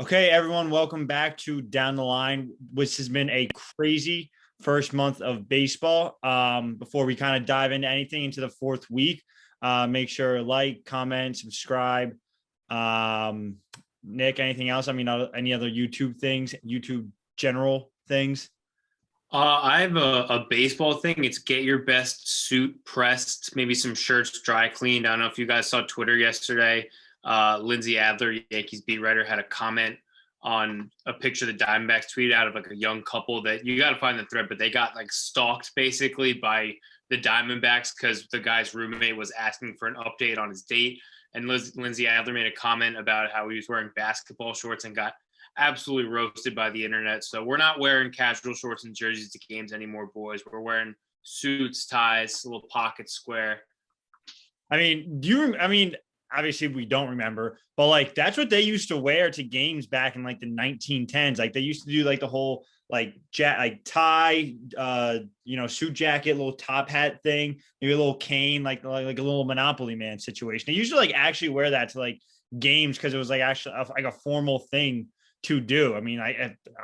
Okay, everyone, welcome back to Down the Line, which has been a crazy first month of baseball. Before we kind of dive into anything into the fourth week, make sure to like, comment, subscribe. Um, Nick, anything else? I mean, any other YouTube things, YouTube general things? I have a baseball thing. It's get your best suit pressed, maybe some shirts dry cleaned. I don't know if you guys saw Twitter yesterday. Lindsay Adler, Yankees beat writer, had a comment on a picture the Diamondbacks tweeted out of like a young couple that you got to find the thread, but they got like stalked basically by the Diamondbacks because the guy's roommate was asking for an update on his date. And Lindsay Adler made a comment about how he was wearing basketball shorts and got absolutely roasted by the internet. So we're not wearing casual shorts and jerseys to games anymore, boys. We're wearing suits, ties, a little pocket square. I mean, obviously we don't remember, but like that's what they used to wear to games back in like the 1910s. Like they used to do like the whole like tie, suit jacket, little top hat thing, maybe a little cane, like a little Monopoly Man situation. They used to like actually wear that to like games because it was like actually like a formal thing to do. I mean,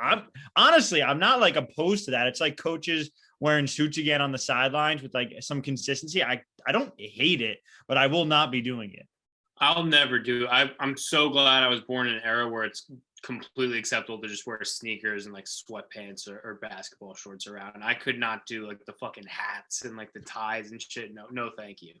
I'm honestly I'm not like opposed to that. It's like coaches wearing suits again on the sidelines with like some consistency. I don't hate it, but I will not be doing it. I'll never do. I'm so glad I was born in an era where it's completely acceptable to just wear sneakers and like sweatpants or basketball shorts around. And I could not do like the fucking hats and like the ties and shit. No, no, thank you.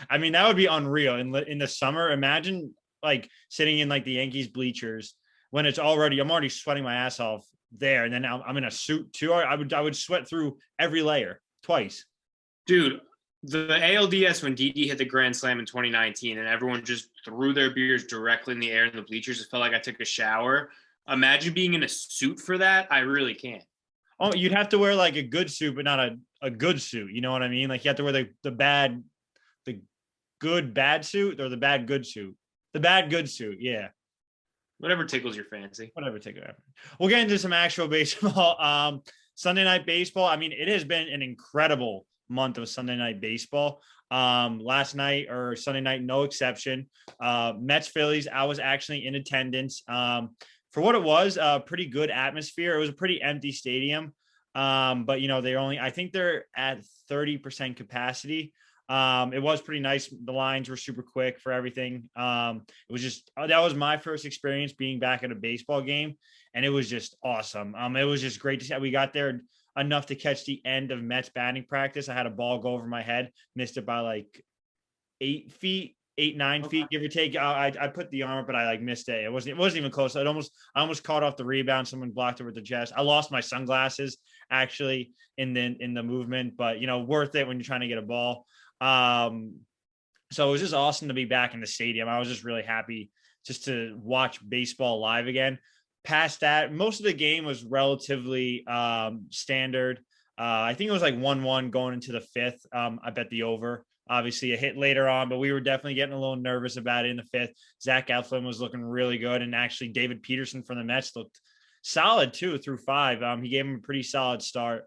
I mean, that would be unreal in the summer. Imagine like sitting in like the Yankees bleachers when I'm already sweating my ass off there, and then I'm in a suit too. I would sweat through every layer twice. Dude, the ALDS when DD hit the grand slam in 2019 and everyone just threw their beers directly in the air in the bleachers, it felt like I took a shower. Imagine being in a suit for that. I really can't. Oh, you'd have to wear like a good suit, but not a good suit. You know what I mean? Like you have to wear the good bad suit or the bad good suit. The bad good suit, yeah. Whatever tickles your fancy. Whatever, take it. We'll get into some actual baseball. Sunday night baseball. I mean, it has been an incredible month of Sunday night baseball. Last night or Sunday night, no exception. Mets Phillies. I was actually in attendance. For what it was, a pretty good atmosphere. It was a pretty empty stadium. But I think they're at 30% capacity. It was pretty nice. The lines were super quick for everything. It was just that was my first experience being back at a baseball game, and it was just awesome. It was just great to see. We got there enough to catch the end of Mets batting practice. I had a ball go over my head, missed it by like 8 feet. 8, 9 feet, give or take. I put the arm, but I like missed it. It wasn't even close. I almost caught off the rebound. Someone blocked it with the chest. I lost my sunglasses actually in the movement, but worth it when you're trying to get a ball. Um, so it was just awesome to be back in the stadium. I was just really happy just to watch baseball live again. Past that, most of the game was relatively standard. I think it was like 1-1 going into the fifth. I bet the over. Obviously, a hit later on, but we were definitely getting a little nervous about it in the fifth. Zach Eflin was looking really good, and actually David Peterson from the Mets looked solid too through five. He gave him a pretty solid start.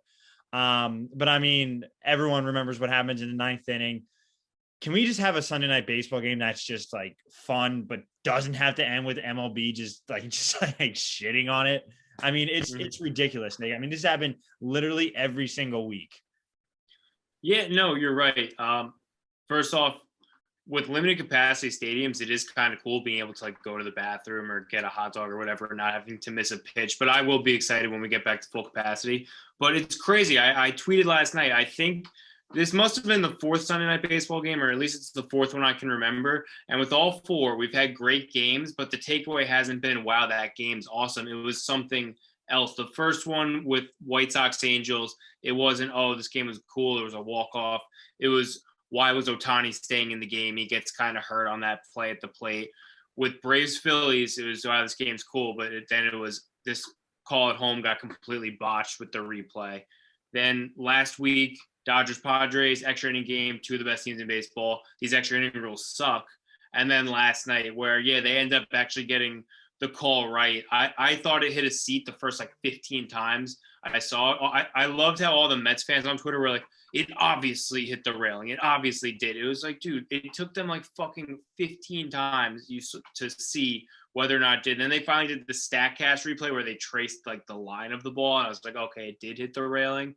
But I mean, everyone remembers what happens in the ninth inning. Can we just have a Sunday night baseball game that's just like fun, but doesn't have to end with MLB just like shitting on it? I mean, it's ridiculous, Nate. I mean, this happened literally every single week. Yeah, no, you're right. First off, with limited capacity stadiums, it is kind of cool being able to like go to the bathroom or get a hot dog or whatever, not having to miss a pitch. But I will be excited when we get back to full capacity. But it's crazy. I tweeted last night. I think this must have been the fourth Sunday night baseball game, or at least it's the fourth one I can remember. And with all four, we've had great games, but the takeaway hasn't been, wow, that game's awesome. It was something else. The first one with White Sox Angels, it wasn't, oh, this game was cool. It was a walk-off. It was, why was Ohtani staying in the game? He gets kind of hurt on that play at the plate. With Braves Phillies, it was, wow, this game's cool, but then it was this call at home got completely botched with the replay. Then last week, Dodgers Padres, extra inning game, two of the best teams in baseball. These extra inning rules suck. And then last night, where, yeah, they end up actually getting the call right. I thought it hit a seat the first like 15 times I saw it. I loved how all the Mets fans on Twitter were like, it obviously hit the railing. It obviously did. It was like, dude, it took them like fucking 15 times to see whether or not it did. And then they finally did the StatCast replay where they traced like the line of the ball, and I was like, okay, it did hit the railing.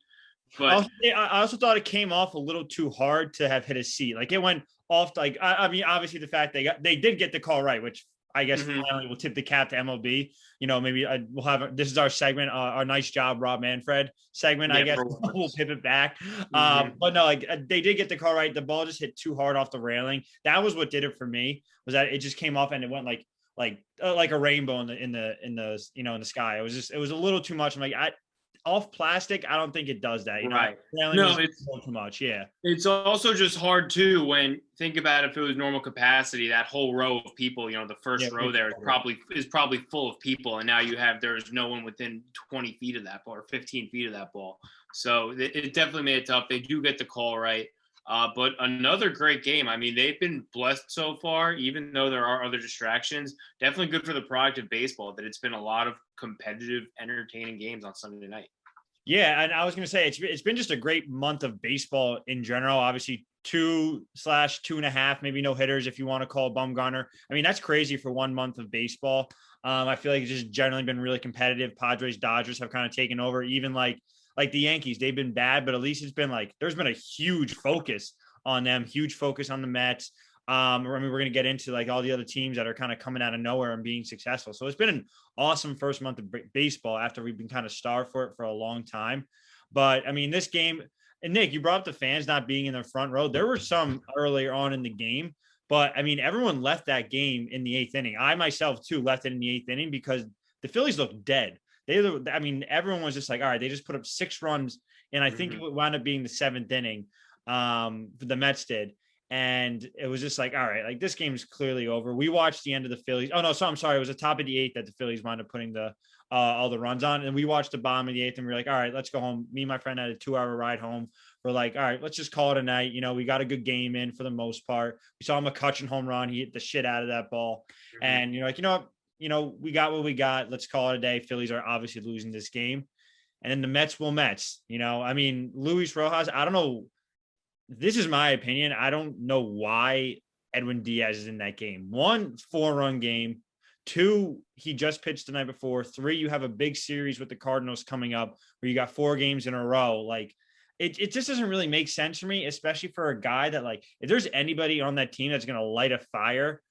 But I also thought it came off a little too hard to have hit a seat. Like it went off. Like I mean, obviously the fact they did get the call right, which I guess finally will tip the cap to MLB. Maybe we'll have this is our segment, our nice job, Rob Manfred segment. I guess we'll pivot back. But no, like they did get the call right. The ball just hit too hard off the railing. That was what did it for me. Was that it just came off and it went like a rainbow in the sky. It was a little too much. I'm like off plastic, I don't think it does that. Right. No, it's too much. Yeah. It's also just hard too when think about if it was normal capacity, that whole row of people, the first row there is probably full of people, and now there's no one within 20 feet of that ball or 15 feet of that ball. So it definitely made it tough. They do get the call right. But another great game. I mean, they've been blessed so far, even though there are other distractions. Definitely good for the product of baseball that it's been a lot of competitive, entertaining games on Sunday night. Yeah, and I was going to say it's been just a great month of baseball in general. Obviously, 2/2.5, maybe no hitters if you want to call Bumgarner. I mean, that's crazy for 1 month of baseball. I feel like it's just generally been really competitive. Padres, Dodgers have kind of taken over. Even like the Yankees, they've been bad, but at least it's been like there's been a huge focus on them, huge focus on the Mets. I mean, we're going to get into like all the other teams that are kind of coming out of nowhere and being successful. So it's been an awesome first month of baseball after we've been kind of starved for it for a long time. But I mean, this game, and Nick, you brought up the fans not being in the front row. There were some earlier on in the game, but I mean, everyone left that game in the 8th inning. I myself too left it in the 8th inning because the Phillies looked dead. Everyone was just like, all right, they just put up 6 runs. And I think it wound up being the 7th inning. The Mets did. And it was just like, all right, like this game's clearly over. We watched the end of the Phillies. Oh, no, so I'm sorry. It was the top of the 8th that the Phillies wound up putting all the runs on. And we watched the bottom of the 8th and we were like, all right, let's go home. Me and my friend had a 2-hour ride home. We're like, all right, let's just call it a night. We got a good game in for the most part. We saw McCutchen home run. He hit the shit out of that ball. And you're like, we got what we got. Let's call it a day. Phillies are obviously losing this game. And then the Mets will Mets. I mean, Luis Rojas, I don't know. This is my opinion. I don't know why Edwin Diaz is in that game. 1, 4-run game. 2, he just pitched the night before. 3, you have a big series with the Cardinals coming up where you got 4 games in a row. Like it just doesn't really make sense for me, especially for a guy that like, if there's anybody on that team that's going to light a fire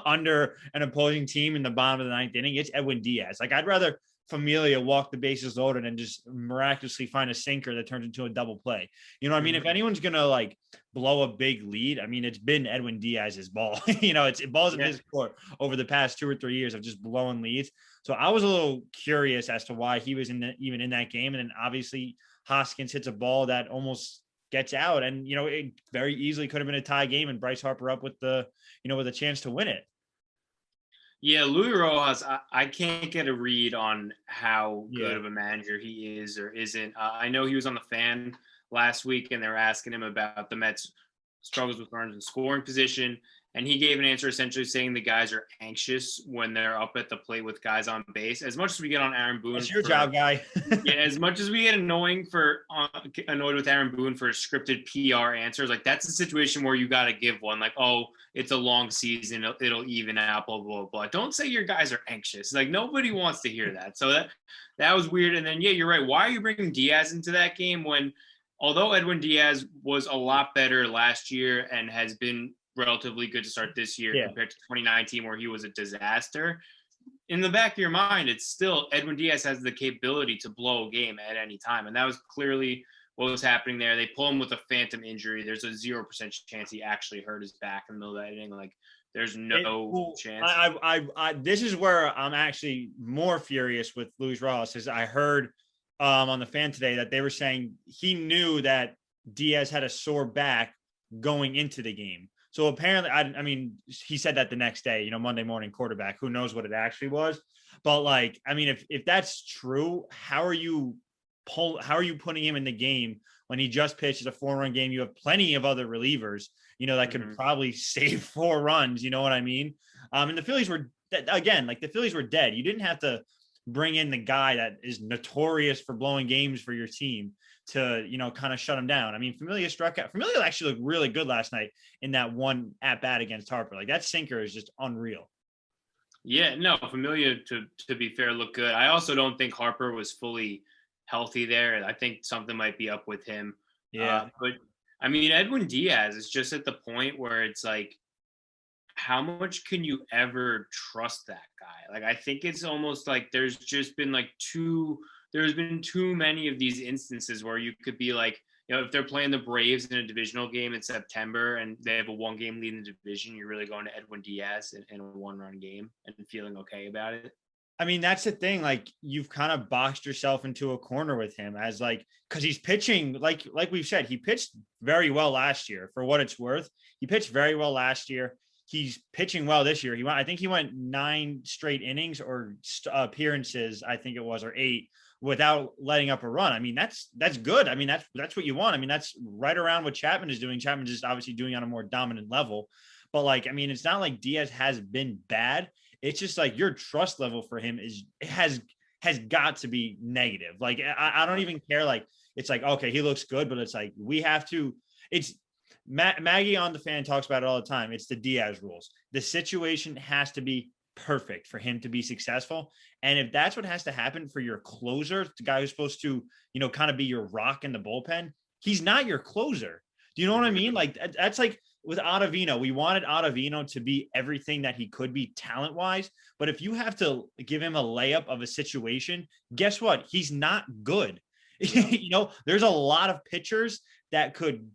under an opposing team in the bottom of the 9th inning, it's Edwin Diaz. Like I'd rather Familia walk the bases loaded and just miraculously find a sinker that turns into a double play. You know what I mean? If anyone's going to like blow a big lead, I mean, it's been Edwin Diaz's ball. It balls in his court over the past 2 or 3 years of just blowing leads. So I was a little curious as to why he was even in that game. And then obviously Hoskins hits a ball that almost gets out. And, it very easily could have been a tie game and Bryce Harper up with with a chance to win it. Yeah, Luis Rojas, I can't get a read on how good of a manager he is or isn't. I know he was on the Fan last week, and they were asking him about the Mets' struggles with runners in scoring position, and he gave an answer essentially saying the guys are anxious when they're up at the plate with guys on base. As much as we get on Aaron Boone, that's your job, guy. Yeah, as much as we get annoyed with Aaron Boone for scripted PR answers, like that's a situation where you got to give one. Like, oh, it's a long season, it'll even out, blah blah blah. Don't say your guys are anxious. Like nobody wants to hear that. So that was weird. And then you're right. Why are you bringing Diaz into that game when, although Edwin Diaz was a lot better last year and has been relatively good to start this year compared to 2019 where he was a disaster, in the back of your mind, it's still Edwin Diaz has the capability to blow a game at any time. And that was clearly what was happening there. They pull him with a phantom injury. There's a 0% chance he actually hurt his back in the middle of that inning. Like there's no chance. This is where I'm actually more furious with Luis Rojas is I heard on the Fan today that they were saying he knew that Diaz had a sore back going into the game. So apparently, I mean, he said that the next day, Monday morning quarterback, who knows what it actually was. But like, I mean, if that's true, how are you putting him in the game when he just pitched a 4-run game? You have plenty of other relievers, that could probably save 4 runs. You know what I mean? And the Phillies were, again, like the Phillies were dead. You didn't have to bring in the guy that is notorious for blowing games for your team to, kind of shut him down. I mean, Familia struck out. Familia actually looked really good last night in that one at bat against Harper. Like that sinker is just unreal. Yeah, no, Familia, to be fair, looked good. I also don't think Harper was fully healthy there. I think something might be up with him. Yeah. But I mean, Edwin Diaz is just at the point where it's like, how much can you ever trust that guy? Like, I think it's almost like there's been too many of these instances where you could be like, if they're playing the Braves in a divisional game in September and they have a 1-game lead in the division, you're really going to Edwin Diaz in a 1-run game and feeling okay about it. I mean, that's the thing. Like, you've kind of boxed yourself into a corner with him as like, because he's pitching, like we've said, he pitched very well last year. For what it's worth, he pitched very well last year. He's pitching well this year. I think he went 9 straight innings or appearances, I think it was, or 8, without letting up a run. I mean, that's good. I mean, that's what you want. I mean, that's right around what Chapman is doing. Chapman is obviously doing on a more dominant level, but like, I mean, it's not like Diaz has been bad. It's just like your trust level for him has got to be negative. Like, I don't even care. Like, it's like, okay, he looks good, but it's like, we have to, it's Maggie on the Fan talks about it all the time. It's the Diaz rules. The situation has to be perfect for him to be successful. And if that's what has to happen for your closer, the guy who's supposed to, kind of be your rock in the bullpen, he's not your closer. Do you know what I mean? Like, that's like with Ottavino. We wanted Ottavino to be everything that he could be talent wise. But if you have to give him a layup of a situation, guess what? He's not good. There's a lot of pitchers that could,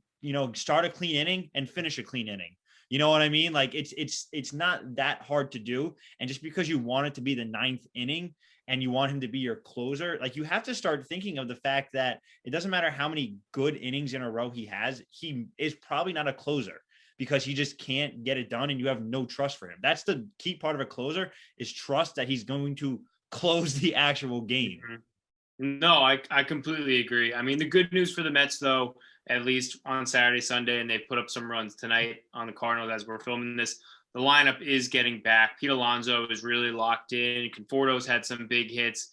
start a clean inning and finish a clean inning. You know what I mean? Like, it's not that hard to do. And just because you want it to be the 9th inning and you want him to be your closer, like, you have to start thinking of the fact that it doesn't matter how many good innings in a row he has. He is probably not a closer because he just can't get it done and you have no trust for him. That's the key part of a closer, is trust that he's going to close the actual game. No, I completely agree. I mean, the good news for the Mets, though, at least on Saturday, Sunday, and they put up some runs tonight on the Cardinals as we're filming this, the lineup is getting back. Pete Alonso is really locked in. Conforto's had some big hits.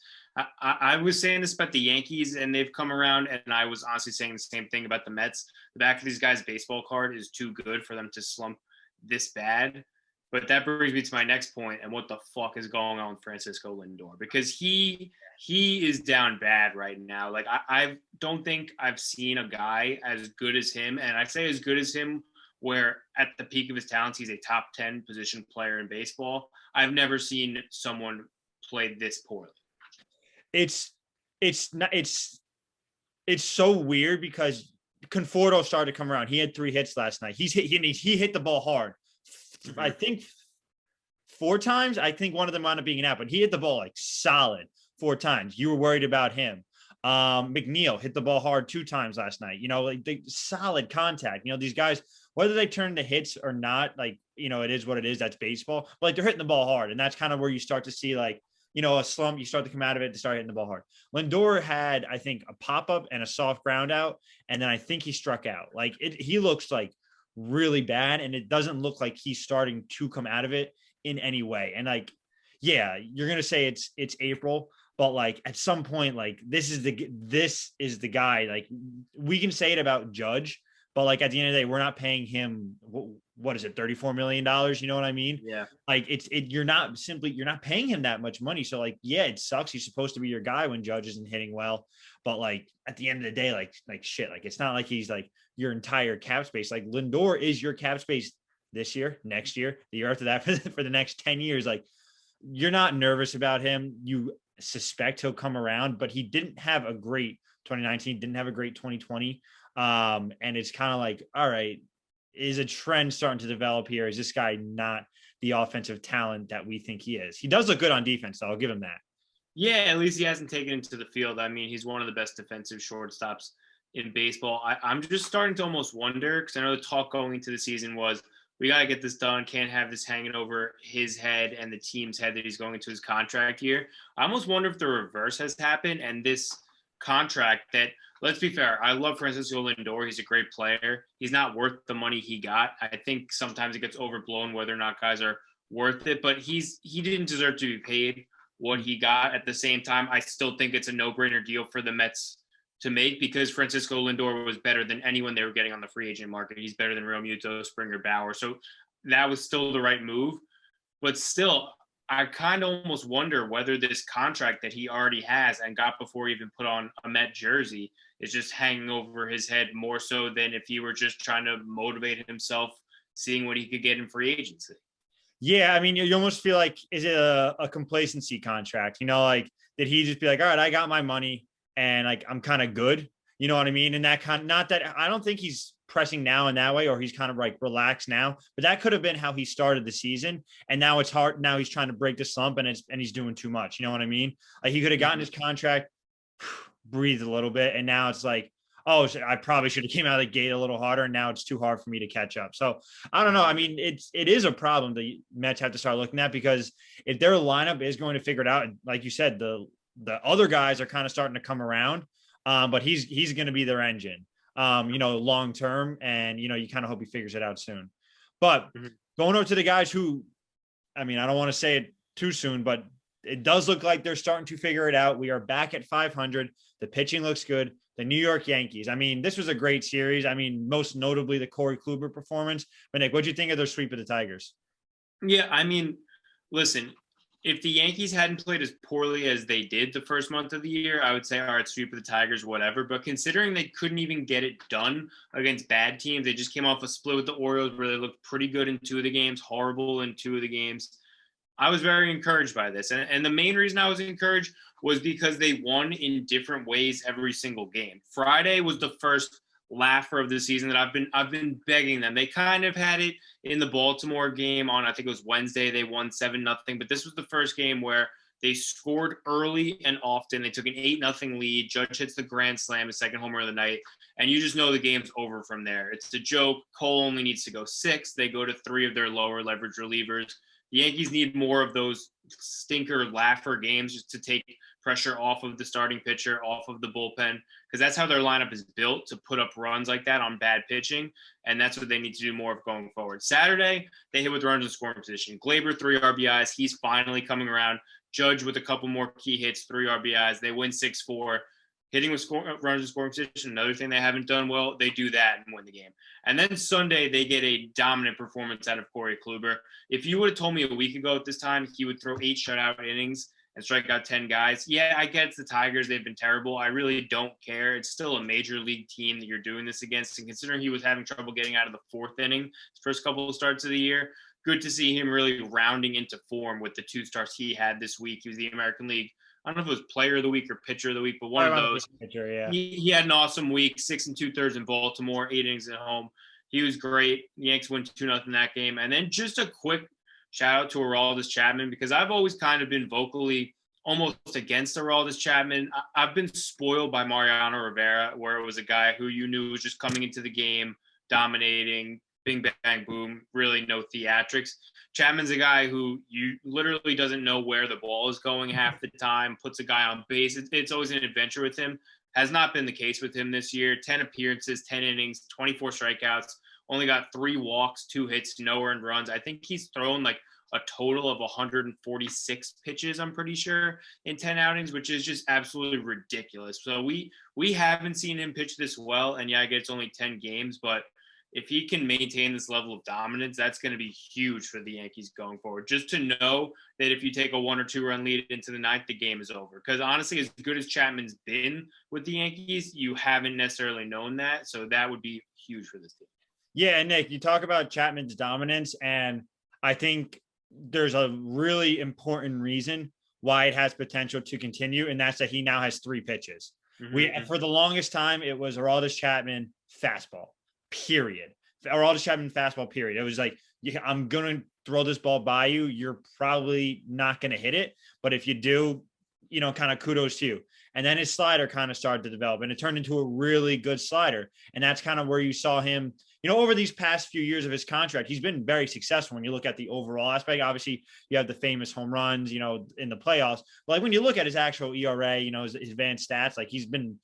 I was saying this about the Yankees, and they've come around, and I was honestly saying the same thing about the Mets. The back of these guys' baseball card is too good for them to slump this bad. But that brings me to my next point, and what the fuck is going on with Francisco Lindor? Because he is down bad right now. Like, I don't think I've seen a guy as good as him, and I say as good as him where at the peak of his talents, he's a top 10 position player in baseball. I've never seen someone play this poorly. It's so weird because Conforto started to come around. He had 3 hits last night. He hit the ball hard. I think 4 times. I think one of them wound up being an out, but he hit the ball like solid 4 times. You were worried about him. McNeil hit the ball hard 2 times last night. Like, the solid contact. These guys, whether they turn to hits or not, like, it is what it is. That's baseball. But like, they're hitting the ball hard, and that's kind of where you start to see, like, a slump. You start to come out of it to start hitting the ball hard. Lindor had, I think, a pop up and a soft ground out, and then I think he struck out. Like, he looks like really bad, and it doesn't look like he's starting to come out of it in any way. And like, yeah, you're gonna say it's April, but like, at some point, like, this is the guy. Like, we can say it about Judge, but like, at the end of the day, we're not paying him, what is it, $34 million? You know what I mean? Yeah. Like, you're not paying him that much money. So like, yeah, it sucks. He's supposed to be your guy when Judge isn't hitting well, but like, at the end of the day, like shit, like, it's not like he's like your entire cap space. Like, Lindor is your cap space this year, next year, the year after that, for the next 10 years. Like, you're not nervous about him. You suspect he'll come around, but he didn't have a great 2019, didn't have a great 2020. And it's kind of like, all right, is a trend starting to develop here? Is this guy not the offensive talent that we think he is? He does look good on defense, though. I'll give him that. Yeah, at least he hasn't taken him to the field. I mean, he's one of the best defensive shortstops in baseball. I'm just starting to almost wonder, because I know the talk going into the season was, we got to get this done. Can't have this hanging over his head and the team's head that he's going into his contract year. I almost wonder if the reverse has happened, and this contract that, let's be fair, I love Francisco Lindor. He's a great player. He's not worth the money he got. I think sometimes it gets overblown whether or not guys are worth it, but he didn't deserve to be paid what he got. At the same time, I still think it's a no-brainer deal for the Mets to make, because Francisco Lindor was better than anyone they were getting on the free agent market. He's better than Realmuto, Springer, Bauer. So that was still the right move. But still, I kind of almost wonder whether this contract that he already has and got before he even put on a Met jersey is just hanging over his head more so than if he were just trying to motivate himself, seeing what he could get in free agency. Yeah, I mean, you almost feel like, is it a complacency contract? Like, did he just be like, all right, I got my money and like I'm kind of good? You know what I mean? And that not that I don't think he's pressing now in that way, or he's kind of like relaxed now, but that could have been how he started the season. And now it's hard. Now he's trying to break the slump and he's doing too much. You know what I mean? Like, he could have gotten his contract, breathed a little bit, and now it's like, oh, I probably should have came out of the gate a little harder, and now it's too hard for me to catch up. So I don't know. I mean, it is a problem the Mets have to start looking at, because if their lineup is going to figure it out, and like you said, the other guys are kind of starting to come around, but he's going to be their engine, long term, and you kind of hope he figures it out soon. But going over to the guys who, I mean, I don't want to say it too soon, but it does look like they're starting to figure it out. We are back at 500. The pitching looks good. The New York Yankees. I mean, this was a great series. I mean, most notably the Corey Kluber performance. But Nick, what'd you think of their sweep of the Tigers? Yeah, I mean, listen, if the Yankees hadn't played as poorly as they did the first month of the year, I would say, all right, sweep of the Tigers, whatever. But considering they couldn't even get it done against bad teams, they just came off a split with the Orioles where they looked pretty good in 2 of the games, horrible in 2 of the games. I was very encouraged by this. And the main reason I was encouraged was because they won in different ways every single game. Friday was the first laugher of the season that I've been begging them. They kind of had it in the Baltimore game on, I think it was Wednesday. They won 7-0, but this was the first game where they scored early and often. They took an 8-0 lead. Judge hits the grand slam, his second homer of the night, and you just know the game's over from there. It's a joke. Cole only needs to go 6. They go to 3 of their lower leverage relievers. The Yankees need more of those stinker laugher games just to take pressure off of the starting pitcher, off of the bullpen, because that's how their lineup is built, to put up runs like that on bad pitching, and that's what they need to do more of going forward. Saturday, they hit with runners in scoring position. Glaber, 3 RBIs. He's finally coming around. Judge with a couple more key hits, 3 RBIs. They win 6-4. Hitting with runners in scoring position, another thing they haven't done well, they do that and win the game. And then Sunday, they get a dominant performance out of Corey Kluber. If you would have told me a week ago at this time he would throw 8 shutout innings and strike out 10 guys, yeah, I get it's the Tigers. They've been terrible. I really don't care. It's still a major league team that you're doing this against. And considering he was having trouble getting out of the 4th inning, his first couple of starts of the year, good to see him really rounding into form with the 2 starts he had this week. He was the American League, I don't know if it was player of the week or pitcher of the week, but one of those. Pitcher, yeah. He had an awesome week, 6 2/3 in Baltimore, 8 innings at home. He was great. The Yankees win 2-0 that game. And then just a quick shout out to Aroldis Chapman, because I've always kind of been vocally almost against Aroldis Chapman. I've been spoiled by Mariano Rivera, where it was a guy who you knew was just coming into the game, dominating, bing, bang, boom, really no theatrics. Chapman's a guy who you literally doesn't know where the ball is going half the time, puts a guy on base. It's always an adventure with him. Has not been the case with him this year. 10 appearances, 10 innings, 24 strikeouts, only got 3 walks, 2 hits, no earned runs. I think he's thrown like a total of 146 pitches, I'm pretty sure, in 10 outings, which is just absolutely ridiculous. So we haven't seen him pitch this well, and yeah, I get it's only 10 games, but if he can maintain this level of dominance, that's going to be huge for the Yankees going forward. Just to know that if you take a 1 or 2 run lead into the 9th, the game is over. Because honestly, as good as Chapman's been with the Yankees, you haven't necessarily known that. So that would be huge for this team. Yeah, and Nick, you talk about Chapman's dominance, and I think there's a really important reason why it has potential to continue, and that's that he now has 3 pitches. Mm-hmm. For the longest time, it was Aroldis Chapman fastball. Period. Aroldis Chapman fastball, period. It was like, I'm going to throw this ball by you. You're probably not going to hit it. But if you do, kind of kudos to you. And then his slider kind of started to develop, and it turned into a really good slider. And that's kind of where you saw him, over these past few years of his contract. He's been very successful when you look at the overall aspect. Obviously, you have the famous home runs, in the playoffs. But like when you look at his actual ERA, his advanced stats, like he's been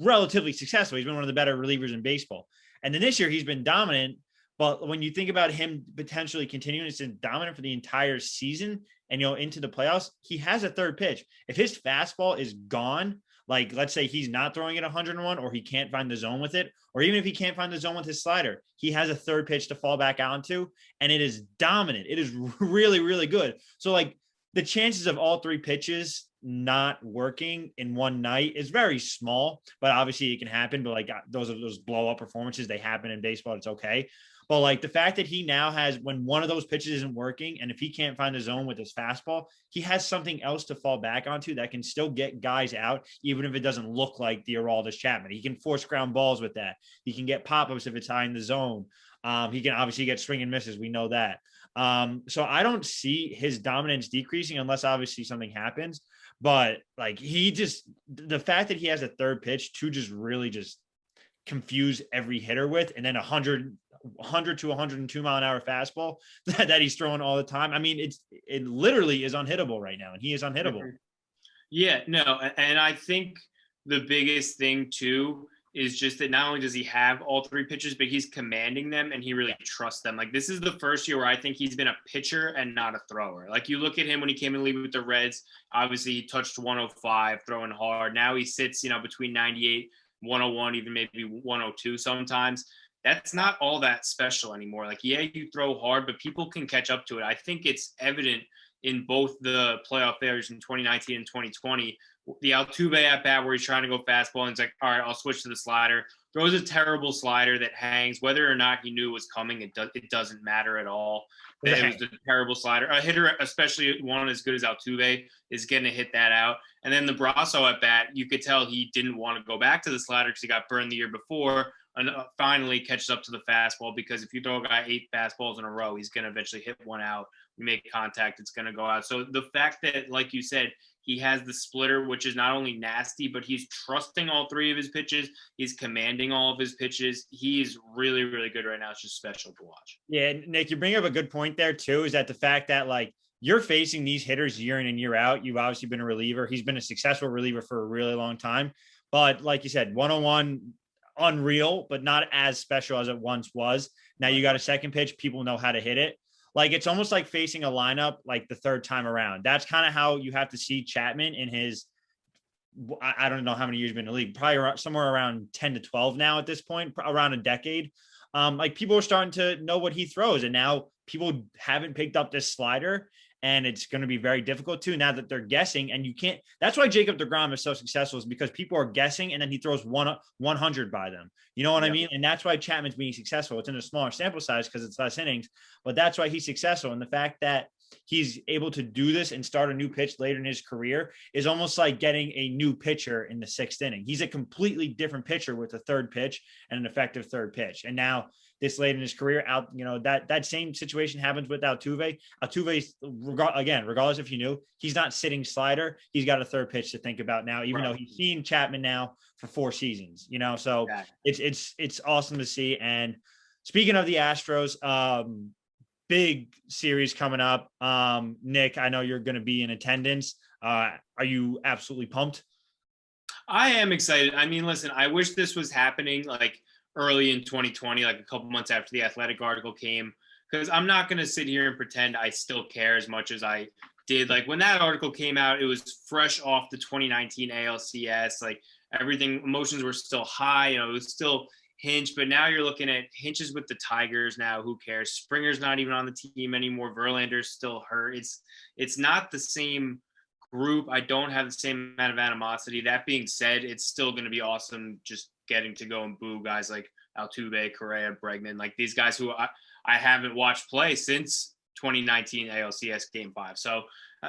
relatively successful. He's been one of the better relievers in baseball. And then this year he's been dominant, but when you think about him potentially continuing to be dominant for the entire season and, into the playoffs, he has a 3rd pitch. If his fastball is gone, like let's say he's not throwing it 101, or he can't find the zone with it, or even if he can't find the zone with his slider, he has a 3rd pitch to fall back onto, and it is dominant. It is really, really good. So like the chances of all three pitches not working in one night is very small, but obviously it can happen. But like those are those blow up performances, they happen in baseball. It's okay. But like the fact that he now has, when one of those pitches isn't working, and if he can't find the zone with his fastball, he has something else to fall back onto that can still get guys out, even if it doesn't look like the Aroldis Chapman. He can force ground balls with that. He can get pop-ups if it's high in the zone. He can obviously get swing and misses. We know that. So I don't see his dominance decreasing unless obviously something happens. But like the fact that he has a third pitch to just really just confuse every hitter with, and then 100 to 102 mile an hour fastball that he's throwing all the time. I mean, it literally is unhittable right now, and he is unhittable. Yeah, no, and I think the biggest thing too is just that not only does he have all three pitches, but he's commanding them and he really trusts them. Like this is the first year where I think he's been a pitcher and not a thrower. Like you look at him when he came in the league with the Reds, obviously he touched 105 throwing hard. Now he sits, between 98, 101, even maybe 102 sometimes. That's not all that special anymore. Like, yeah, you throw hard, but people can catch up to it. I think it's evident in both the playoff failures in 2019 and 2020. The Altuve at bat where he's trying to go fastball and he's like, all right, I'll switch to the slider. Throws a terrible slider that hangs. Whether or not he knew it was coming, it doesn't matter at all. It was a terrible slider. A hitter, especially one as good as Altuve, is going to hit that out. And then the Brasso at bat, you could tell he didn't want to go back to the slider because he got burned the year before. And finally catches up to the fastball, because if you throw a guy 8 fastballs in a row, he's going to eventually hit one out. You make contact, it's going to go out. So the fact that, like you said, he has the splitter, which is not only nasty, but he's trusting all three of his pitches. He's commanding all of his pitches. He's really, really good right now. It's just special to watch. Yeah, Nick, you bring up a good point there too, is that the fact that like you're facing these hitters year in and year out. You've obviously been a reliever. He's been a successful reliever for a really long time. But like you said, 101, unreal, but not as special as it once was. Now you got a second pitch. People know how to hit it. Like it's almost like facing a lineup like the third time around. That's kind of how you have to see Chapman in his, I don't know how many years he's been in the league, probably somewhere around 10 to 12 now at this point, around a decade. Like people are starting to know what he throws, and now people haven't picked up this slider, and it's going to be very difficult to, now that they're guessing. And you can't, that's why Jacob deGrom is so successful, is because people are guessing and then he throws 100 by them. You know what I mean? And that's why Chapman's being successful. It's in a smaller sample size because it's less innings, but that's why he's successful. And the fact that he's able to do this and start a new pitch later in his career is almost like getting a new pitcher in the 6th inning. He's a completely different pitcher with a third pitch and an effective third pitch. And now this late in his career, out, that same situation happens with Altuve. Altuve, again, regardless if you knew, he's not sitting slider. He's got a third pitch to think about now, even though he's seen Chapman now for 4 seasons, so it's awesome to see. And speaking of the Astros, big series coming up. Nick, I know you're going to be in attendance. Are you absolutely pumped? I am excited. I mean, listen, I wish this was happening like early in 2020, like a couple months after the Athletic article came, because I'm not going to sit here and pretend I still care as much as I did. Like when that article came out, it was fresh off the 2019 ALCS. Like everything, emotions were still high. It was still Hinch, but now you're looking at Hinch's with the Tigers now. Who cares? Springer's not even on the team anymore. Verlander's still hurt. It's not the same group. I don't have the same amount of animosity. That being said, it's still going to be awesome just getting to go and boo guys like Altuve, Correa, Bregman, like these guys who I haven't watched play since 2019 ALCS Game 5. So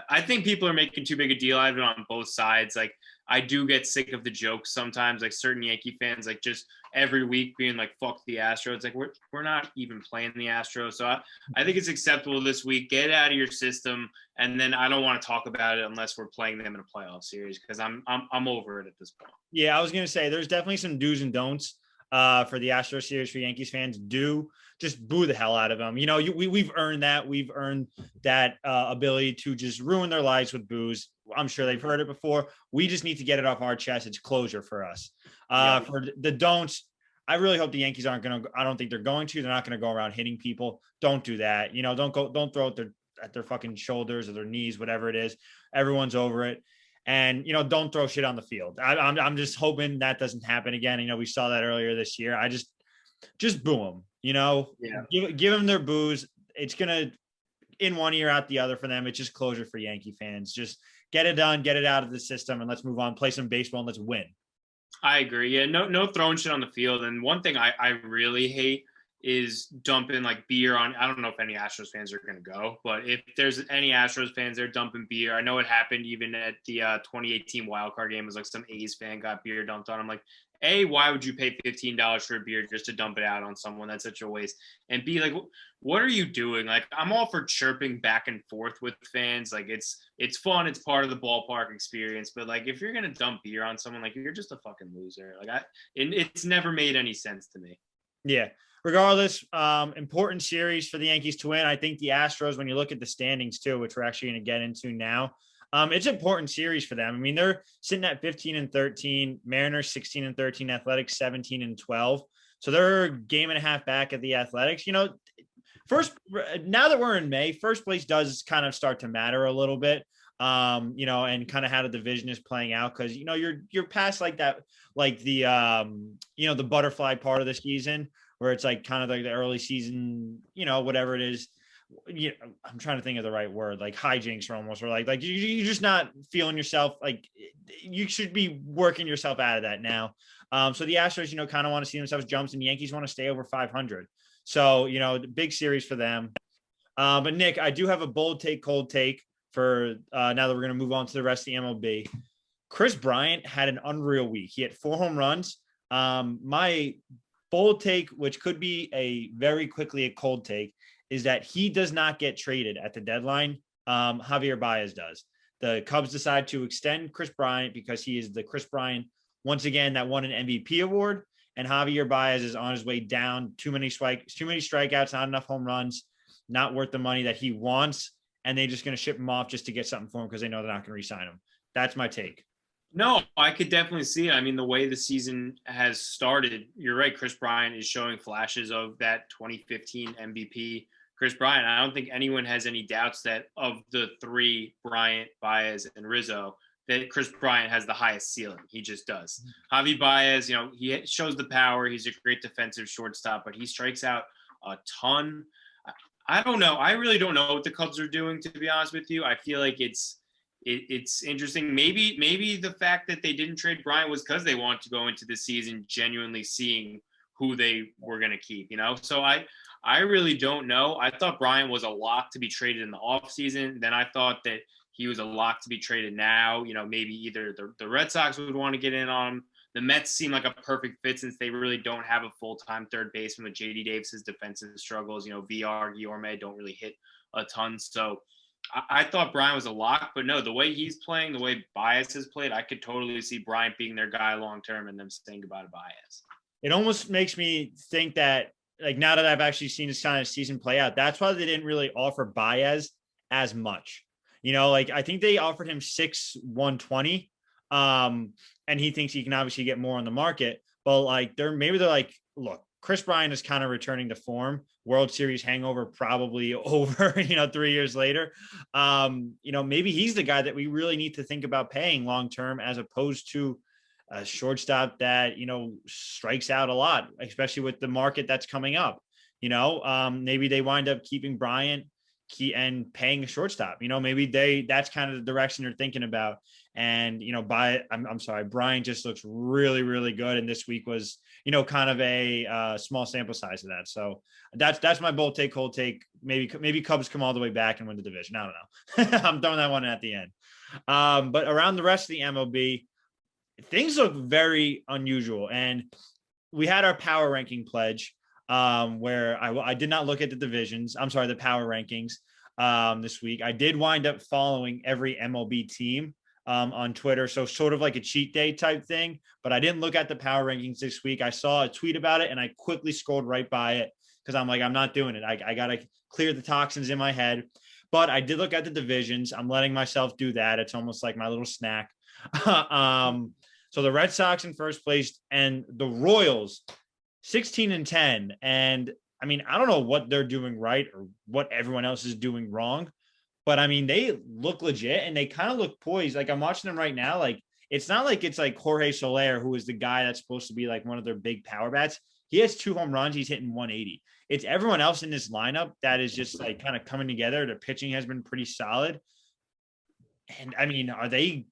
I think people are making too big a deal out of it on both sides. Like I do get sick of the jokes sometimes, like certain Yankee fans, like just every week being like, fuck the Astros. Like we're not even playing the Astros. So I think it's acceptable this week. Get it out of your system. And then I don't want to talk about it unless we're playing them in a playoff series, because I'm over it at this point. Yeah, I was going to say there's definitely some do's and don'ts for the Astros series for Yankees fans. Do just boo the hell out of them. We've earned that. We've earned that ability to just ruin their lives with boos. I'm sure they've heard it before. We just need to get it off our chest. It's closure for us. For the don'ts, I really hope the Yankees aren't going to. I don't think they're going to. They're not going to go around hitting people. Don't do that. Don't throw it at their fucking shoulders or their knees, whatever it is. Everyone's over it. And, don't throw shit on the field. I'm just hoping that doesn't happen again. We saw that earlier this year. I just boo them, give them their boos. It's going to in one ear, out the other for them. It's just closure for Yankee fans. Just get it done, get it out of the system, and let's move on, play some baseball, and let's win. I agree. Yeah, no throwing shit on the field. And one thing I really hate is dumping like beer on. I don't know if any Astros fans are going to go, but if there's any Astros fans, they're dumping beer. I know it happened even at the 2018 wild card game. It was like some A's fan got beer dumped on him. Like, A, why would you pay $15 for a beer just to dump it out on someone? That's such a waste. And B, like, what are you doing? Like, I'm all for chirping back and forth with fans. Like, it's fun. It's part of the ballpark experience. But like, if you're gonna dump beer on someone, like, you're just a fucking loser. Like, it's never made any sense to me. Yeah. Regardless, important series for the Yankees to win. I think the Astros, when you look at the standings too, which we're actually going to get into now, it's an important series for them. I mean, they're sitting at 15-13, Mariners 16-13, Athletics 17-12. So they're a game and a half back at the Athletics. You know, now that we're in May, first place does kind of start to matter a little bit. You know, and kind of how the division is playing out, because you know you're past like that, like the you know, the butterfly part of the season, where it's like kind of like the early season, you know, whatever it is. You know, I'm trying to think of the right word, like hijinks, or almost, or like you're just not feeling yourself. Like, you should be working yourself out of that now. So the Astros, you know, kind of want to see themselves jumps, and the Yankees want to stay over 500. So, you know, the big series for them. But Nick, I do have a bold take, cold take for now that we're going to move on to the rest of the MLB. Chris Bryant had an unreal week. He had 4 home runs. My bold take, which could be very quickly a cold take, is that he does not get traded at the deadline. Javier Baez does. The Cubs decide to extend Chris Bryant because he is the Chris Bryant, once again, that won an MVP award. And Javier Baez is on his way down. Too many strikeouts, not enough home runs, not worth the money that he wants. And they're just going to ship him off just to get something for him because they know they're not going to re-sign him. That's my take. No, I could definitely see it. I mean, the way the season has started, you're right. Chris Bryant is showing flashes of that 2015 MVP. Chris Bryant, I don't think anyone has any doubts that of the 3, Bryant, Baez, and Rizzo, that Chris Bryant has the highest ceiling. He just does. Javi Baez, you know, he shows the power. He's a great defensive shortstop, but he strikes out a ton. I don't know. I really don't know what the Cubs are doing, to be honest with you. I feel like it's interesting. Maybe the fact that they didn't trade Bryant was because they wanted to go into the season genuinely seeing who they were going to keep, you know? So I really don't know. I thought Bryant was a lock to be traded in the offseason. Then I thought that he was a lock to be traded now. You know, maybe either the Red Sox would want to get in on him. The Mets seem like a perfect fit since they really don't have a full-time third baseman with J.D. Davis's defensive struggles. You know, VR, Guillorme don't really hit a ton. So I thought Bryant was a lock, but no, the way he's playing, the way Baez has played, I could totally see Bryant being their guy long-term and them saying goodbye to Baez. It almost makes me think that, like, now that I've actually seen this kind of season play out, that's why they didn't really offer Baez as much. You know, like, I think they offered him 6/120. And he thinks he can obviously get more on the market, but like they're like, look, Chris Bryant is kind of returning to form. World Series hangover probably over, you know, 3 years later. You know, maybe he's the guy that we really need to think about paying long-term, as opposed to a shortstop that, you know, strikes out a lot, especially with the market that's coming up. You know, maybe they wind up keeping Bryant and paying a shortstop. You know, maybe that's kind of the direction they're thinking about. And, you know, I'm sorry, Bryant just looks really, really good. And this week was, you know, kind of a small sample size of that. So that's my bold take, cold take. Maybe Cubs come all the way back and win the division. I don't know. I'm throwing that one at the end. But around the rest of the MLB, things look very unusual. And we had our power ranking pledge, where I did not look at the divisions. I'm sorry, the power rankings this week. I did wind up following every MLB team on Twitter. So sort of like a cheat day type thing, but I didn't look at the power rankings this week. I saw a tweet about it and I quickly scrolled right by it because I'm like, I'm not doing it. I got to clear the toxins in my head. But I did look at the divisions. I'm letting myself do that. It's almost like my little snack. So the Red Sox in first place and the Royals 16-10. And I mean, I don't know what they're doing right or what everyone else is doing wrong, but I mean, they look legit and they kind of look poised. Like, I'm watching them right now. Like, it's not like it's like Jorge Soler, who is the guy that's supposed to be like one of their big power bats. He has 2 home runs. He's hitting 180. It's everyone else in this lineup that is just like kind of coming together. The pitching has been pretty solid. And I mean, are they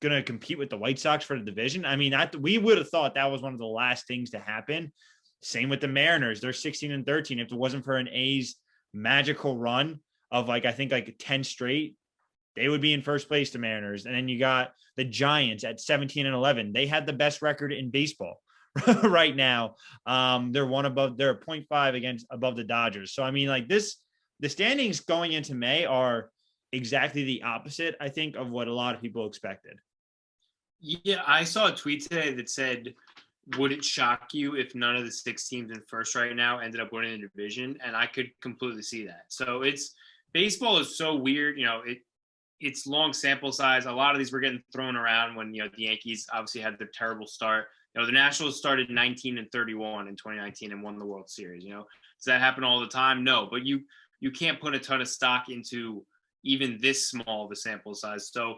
going to compete with the White Sox for the division? I mean, we would have thought that was one of the last things to happen. Same with the Mariners. They're 16-13. If it wasn't for an A's magical run of I think 10 straight, they would be in first place, the Mariners. And then you got the Giants at 17-11. They had the best record in baseball right now. They're they're 0.5 above the Dodgers. So, I mean, the standings going into May are exactly the opposite, I think, of what a lot of people expected. Yeah, I saw a tweet today that said, would it shock you if none of the 6 teams in first right now ended up winning the division? And I could completely see that. So baseball is so weird. It's long sample size. A lot of these were getting thrown around when, the Yankees obviously had their terrible start. The Nationals started 19-31 in 2019 and won the World Series. Does that happen all the time? No, but you can't put a ton of stock into even this small of a sample size. So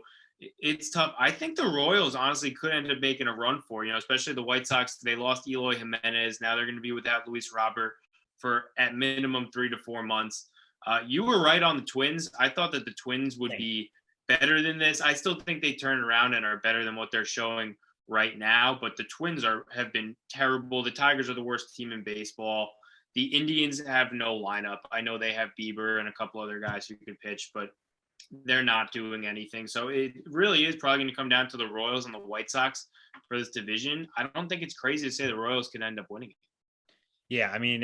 it's tough. I think the Royals honestly could end up making a run for, especially the White Sox. They lost Eloy Jimenez. Now they're going to be without Luis Robert for at minimum 3 to 4 months. You were right on the Twins. I thought that the Twins would be better than this. I still think they turn around and are better than what they're showing right now, but the Twins have been terrible. The Tigers are the worst team in baseball. The Indians have no lineup. I know they have Bieber and a couple other guys who can pitch, but they're not doing anything. So it really is probably going to come down to the Royals and the White Sox for this division. I don't think it's crazy to say the Royals can end up winning it. Yeah, I mean,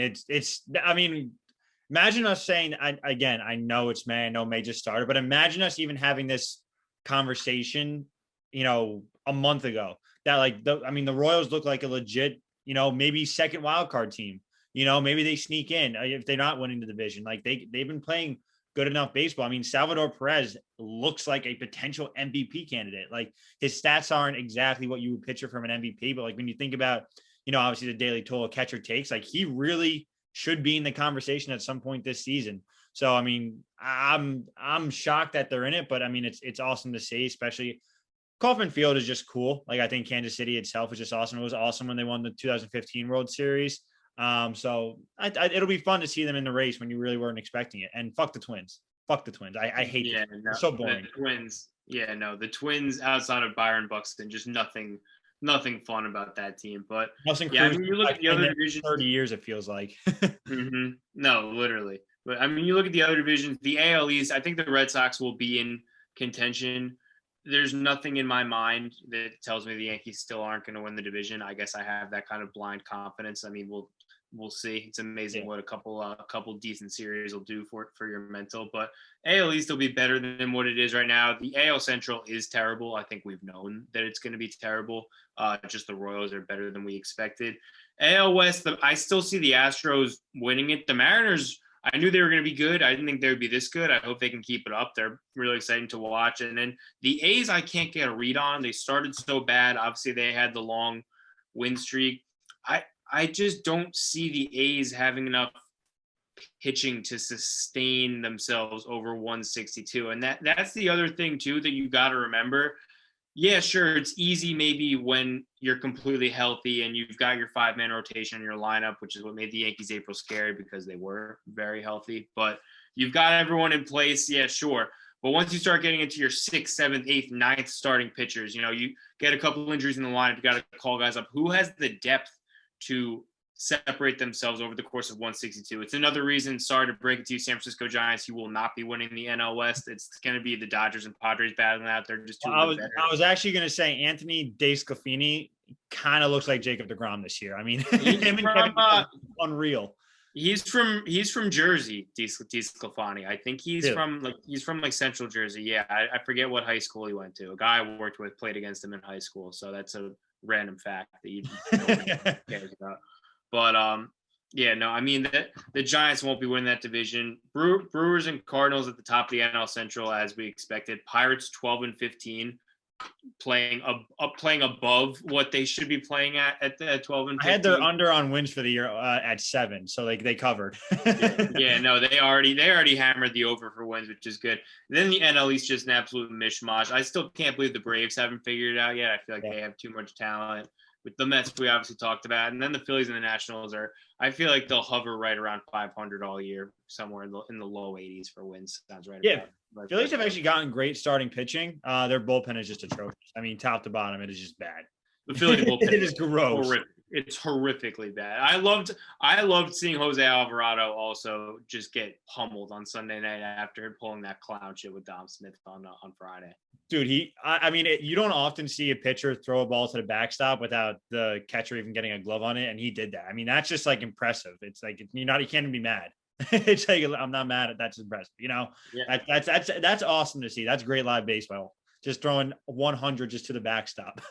imagine us saying, I know it's May, I know May just started, but imagine us even having this conversation, a month ago, that the Royals look like a legit, maybe second wild card team. Maybe they sneak in if they're not winning the division. They've been playing good enough baseball. I mean, Salvador Perez looks like a potential MVP candidate. His stats aren't exactly what you would picture from an MVP, but when you think about, obviously the daily total catcher takes, he really should be in the conversation at some point this season. So, I mean, I'm shocked that they're in it, but I mean, it's awesome to see, especially Kauffman Field is just cool. I think Kansas City itself is just awesome. It was awesome when they won the 2015 World Series. So it'll be fun to see them in the race when you really weren't expecting it. And fuck the Twins. I hate them. They're so boring. The Twins. Yeah, no, the Twins outside of Byron Buxton, just nothing fun about that team. But Nelson yeah, Cruz, you look at the other divisions. 30 years, it feels like. Mm-hmm. No, literally. But you look at the other divisions. The AL East, I think the Red Sox will be in contention. There's nothing in my mind that tells me the Yankees still aren't going to win the division. I guess I have that kind of blind confidence. I mean, we'll see. It's amazing what a couple decent series will do for your mental. But AL East will be better than what it is right now. The AL Central is terrible. I think we've known that it's going to be terrible. Just the Royals are better than we expected. AL West, I still see the Astros winning it. The Mariners, I knew they were going to be good. I didn't think they would be this good. I hope they can keep it up. They're really exciting to watch. And then the A's, I can't get a read on. They started so bad. Obviously, they had the long win streak. I just don't see the A's having enough pitching to sustain themselves over 162. And that's the other thing, too, that you got to remember. Yeah, sure, it's easy maybe when you're completely healthy and you've got your 5-man rotation in your lineup, which is what made the Yankees April scary because they were very healthy. But you've got everyone in place, yeah, sure. But once you start getting into your 6th, 7th, 8th, 9th starting pitchers, you get a couple injuries in the lineup, you got to call guys up. Who has the depth to separate themselves over the course of 162? It's another reason, sorry to break it to you, San Francisco Giants, you will not be winning the NL West. It's going to be the Dodgers and Padres battling out. They're just too better. I was actually going to say Anthony DeSclafani kind of looks like Jacob deGrom this year. I mean, him and Kevin unreal. He's from Jersey, DeSclafani. I think he's from Central Jersey. Yeah, I forget what high school he went to. A guy I worked with played against him in high school, so that's a random fact that you cares about. But yeah, no, I mean the Giants won't be winning that division. Brewers and Cardinals at the top of the NL Central as we expected. Pirates 12-15, playing above what they should be playing at the 12-15. I had their under on wins for the year at 7, so they covered. No, they already hammered the over for wins, which is good. And then the NL East just an absolute mishmash. I still can't believe the Braves haven't figured it out yet. I feel like they have too much talent. with the Mets we obviously talked about, and then the Phillies and the Nationals I feel like they'll hover right around 500 all year, somewhere in the low 80s for wins. Sounds right. Yeah. About Phillies have actually gotten great starting pitching. Their bullpen is just atrocious. I mean, top to bottom, it is just bad. The Philly bullpen it is gross. Horrific. It's horrifically bad. I loved seeing Jose Alvarado also just get pummeled on Sunday night after pulling that clown shit with Dom Smith on Friday. Dude, you don't often see a pitcher throw a ball to the backstop without the catcher even getting a glove on it, and he did that. I mean, that's just like impressive. It's like you can't even be mad. It's like I'm not mad at that's impressive. Yeah. That's awesome to see. That's great live baseball. Just throwing 100 just to the backstop.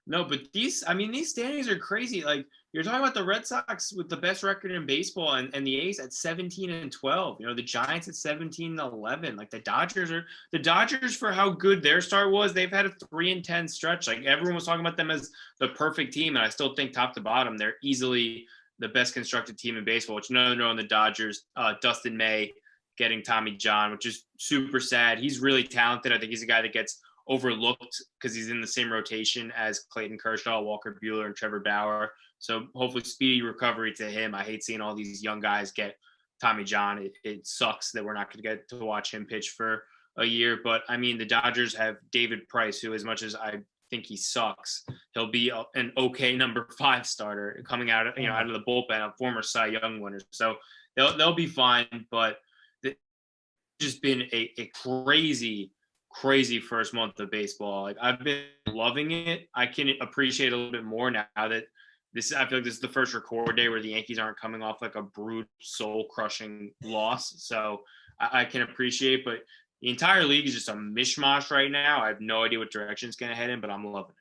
No, but these standings are crazy. Like you're talking about the Red Sox with the best record in baseball and the A's at 17-12. The Giants at 17-11. Like the Dodgers for how good their start was, they've had a 3-10 stretch. Like everyone was talking about them as the perfect team. And I still think top to bottom, they're easily the best constructed team in baseball, which another note on the Dodgers, Dustin May getting Tommy John, which is super sad. He's really talented. I think he's a guy that gets overlooked because he's in the same rotation as Clayton Kershaw, Walker Buehler, and Trevor Bauer. So hopefully speedy recovery to him. I hate seeing all these young guys get Tommy John. It sucks that we're not going to get to watch him pitch for a year. But, I mean, the Dodgers have David Price, who as much as I think he sucks, he'll be an okay number 5 starter coming out of the bullpen, a former Cy Young winner. So they'll be fine. But it's just been a crazy first month of baseball. Like I've been loving it. I can appreciate a little bit more now that I feel like this is the first record day where the Yankees aren't coming off like a brutal soul crushing loss. So I can appreciate, but the entire league is just a mishmash right now. I have no idea what direction it's going to head in, but I'm loving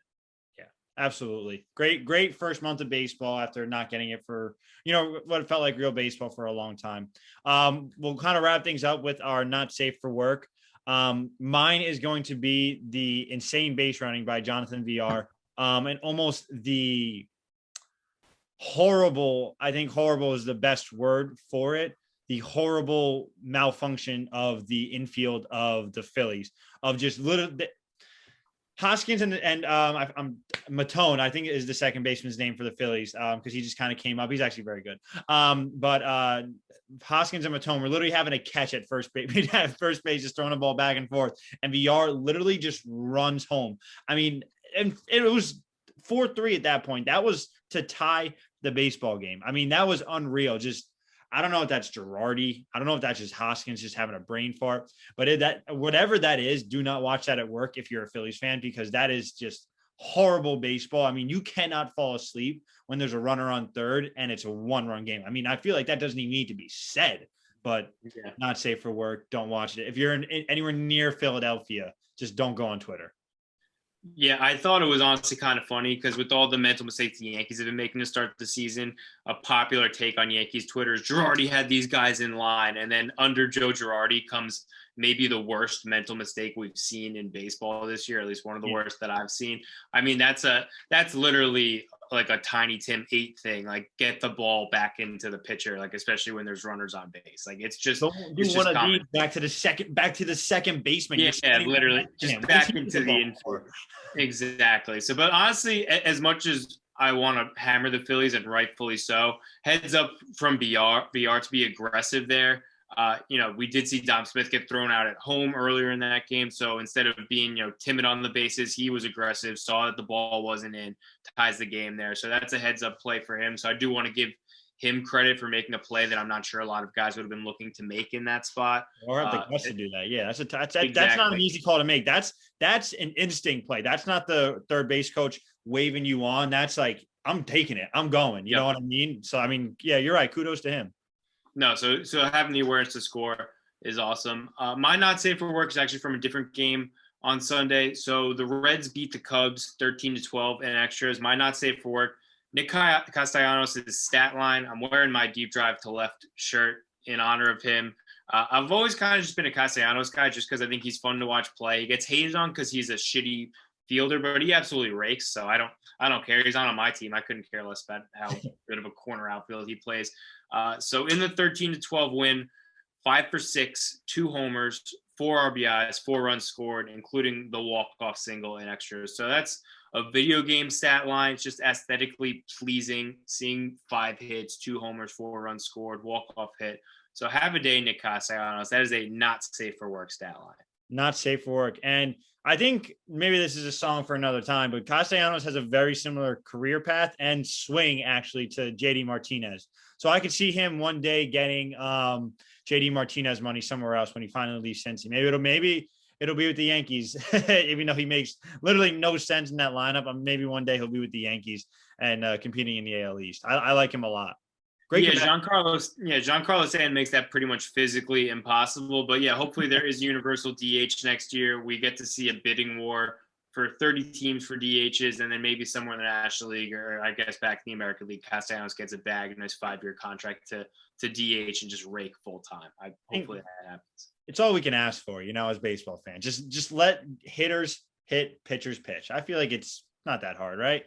it. Yeah, absolutely. Great first month of baseball after not getting it for, what it felt like real baseball for a long time. We'll kind of wrap things up with our not safe for work. Mine is going to be the insane base running by Jonathan VR, and almost the horrible, I think horrible is the best word for it, the horrible malfunction of the infield of the Phillies, of just Hoskins and I'm Matone, I think is the second baseman's name for the Phillies, because he just kind of came up. He's actually very good. But Hoskins and Matone were literally having a catch at first base, just throwing the ball back and forth, and VR literally just runs home. I mean, and it was 4-3 at that point. That was to tie the baseball game. I mean, that was unreal. Just I don't know if that's Girardi. I don't know if that's just Hoskins just having a brain fart. But whatever that is, do not watch that at work if you're a Phillies fan, because that is just horrible baseball. I mean, you cannot fall asleep when there's a runner on third and it's a 1-run game. I mean, I feel like that doesn't even need to be said, but not safe for work. Don't watch it. If you're anywhere near Philadelphia, just don't go on Twitter. Yeah, I thought it was honestly kind of funny because with all the mental mistakes the Yankees have been making to start the season, a popular take on Yankees Twitter is Girardi had these guys in line. And then under Joe Girardi comes maybe the worst mental mistake we've seen in baseball this year, at least one of the worst that I've seen. I mean, that's literally like a Tiny Tim 8 thing, like get the ball back into the pitcher, like especially when there's runners on base. Like it's just back to the second baseman. Yeah, literally just back into the infield. Exactly. So, but honestly, as much as I want to hammer the Phillies, and rightfully so, heads up from VR to be aggressive there. We did see Dom Smith get thrown out at home earlier in that game. So instead of being, timid on the bases, he was aggressive, saw that the ball wasn't in, ties the game there. So that's a heads up play for him. So I do want to give him credit for making a play that I'm not sure a lot of guys would have been looking to make in that spot. Or have the guts to do that. Yeah, exactly. That's not an easy call to make. That's an instinct play. That's not the third base coach waving you on. That's like, I'm taking it. I'm going. You know what I mean? So, I mean, yeah, you're right. Kudos to him. No, so having the awareness to score is awesome. My not safe for work is actually from a different game on Sunday. So the Reds beat the Cubs 13-12 in extras. My not safe for work, Nick Castellanos' stat line. I'm wearing my Deep Drive to Left shirt in honor of him. I've always kind of just been a Castellanos guy just because I think he's fun to watch play. He gets hated on because he's a shitty fielder, but he absolutely rakes. So I don't care. He's not on my team. I couldn't care less about how good of a corner outfield he plays. So in the 13-12 win, 5 for 6, 2 homers, 4 RBIs, 4 runs scored, including the walk-off single and extras. So that's a video game stat line. It's just aesthetically pleasing, seeing 5 hits, 2 homers, 4 runs scored, walk-off hit. So have a day, Nick Castellanos. That is a not safe for work stat line. Not safe for work. And I think maybe this is a song for another time, but Castellanos has a very similar career path and swing actually to JD Martinez. So I could see him one day getting JD Martinez money somewhere else when he finally leaves Cincy. Maybe it'll be with the Yankees, even though he makes literally no sense in that lineup. Maybe one day he'll be with the Yankees and competing in the AL East. I like him a lot. Great. Yeah, Giancarlo Stanton makes that pretty much physically impossible. But yeah, hopefully there is universal DH next year. We get to see a bidding war for 30 teams for DHs, and then maybe somewhere in the National League, or I guess back in the American League, Castellanos gets a bag, a nice 5-year contract to DH and just rake full time. Hopefully that happens. It's all we can ask for, as baseball fans. Just let hitters hit, pitchers pitch. I feel like it's not that hard, right?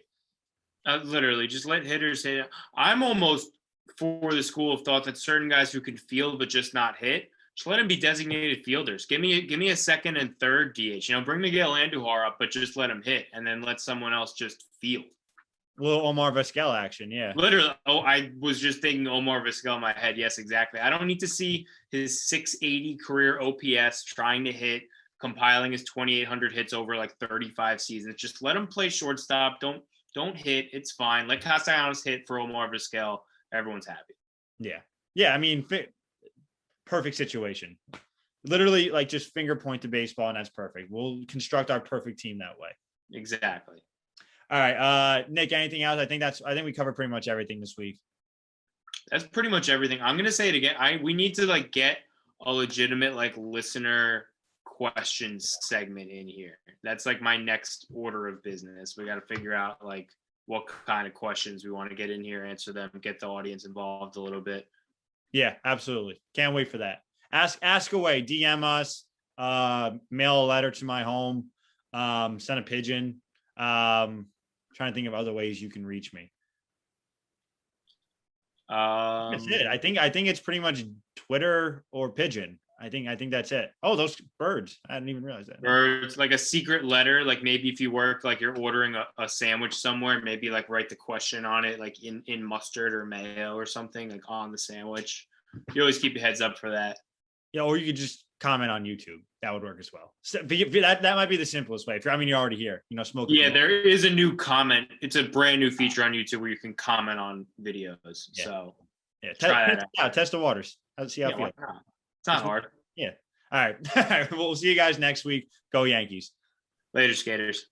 Literally, just let hitters hit. I'm almost for the school of thought that certain guys who can field but just not hit, just let them be designated fielders. Give me a second and third DH. Bring Miguel Andujar up, but just let him hit, and then let someone else just field. A little Omar Vizquel action, yeah. Literally, I was just thinking Omar Vizquel in my head. Yes, exactly. I don't need to see his 680 career OPS trying to hit, compiling his 2,800 hits over like 35 seasons. Just let him play shortstop. Don't hit. It's fine. Let Castellanos hit for Omar Vizquel. Everyone's happy. Yeah. I mean, perfect situation. Literally, like just finger point to baseball, and that's perfect. We'll construct our perfect team that way. Exactly. All right, Nick. Anything else? I think we covered pretty much everything this week. That's pretty much everything. I'm gonna say it again. We need to get a legitimate listener questions segment in here. That's my next order of business. We got to figure out what kind of questions we want to get in here, answer them, get the audience involved a little bit. Yeah, absolutely. Can't wait for that. Ask away, DM us, mail a letter to my home, send a pigeon. Trying to think of other ways you can reach me. That's it. I think it's pretty much Twitter or pigeon. I think that's it. Oh, those birds. I didn't even realize that. Birds, like a secret letter. Maybe if you work, you're ordering a sandwich somewhere, maybe write the question on it, in mustard or mayo or something, on the sandwich. You always keep your heads up for that. Yeah, or you could just comment on YouTube. That would work as well. So, that might be the simplest way. You're already here, smoking. Yeah, there is a new comment. It's a brand new feature on YouTube where you can comment on videos. Yeah. So yeah, test the waters. Let's see how it feels. It's not hard. Yeah. All right. We'll see you guys next week. Go Yankees. Later, skaters.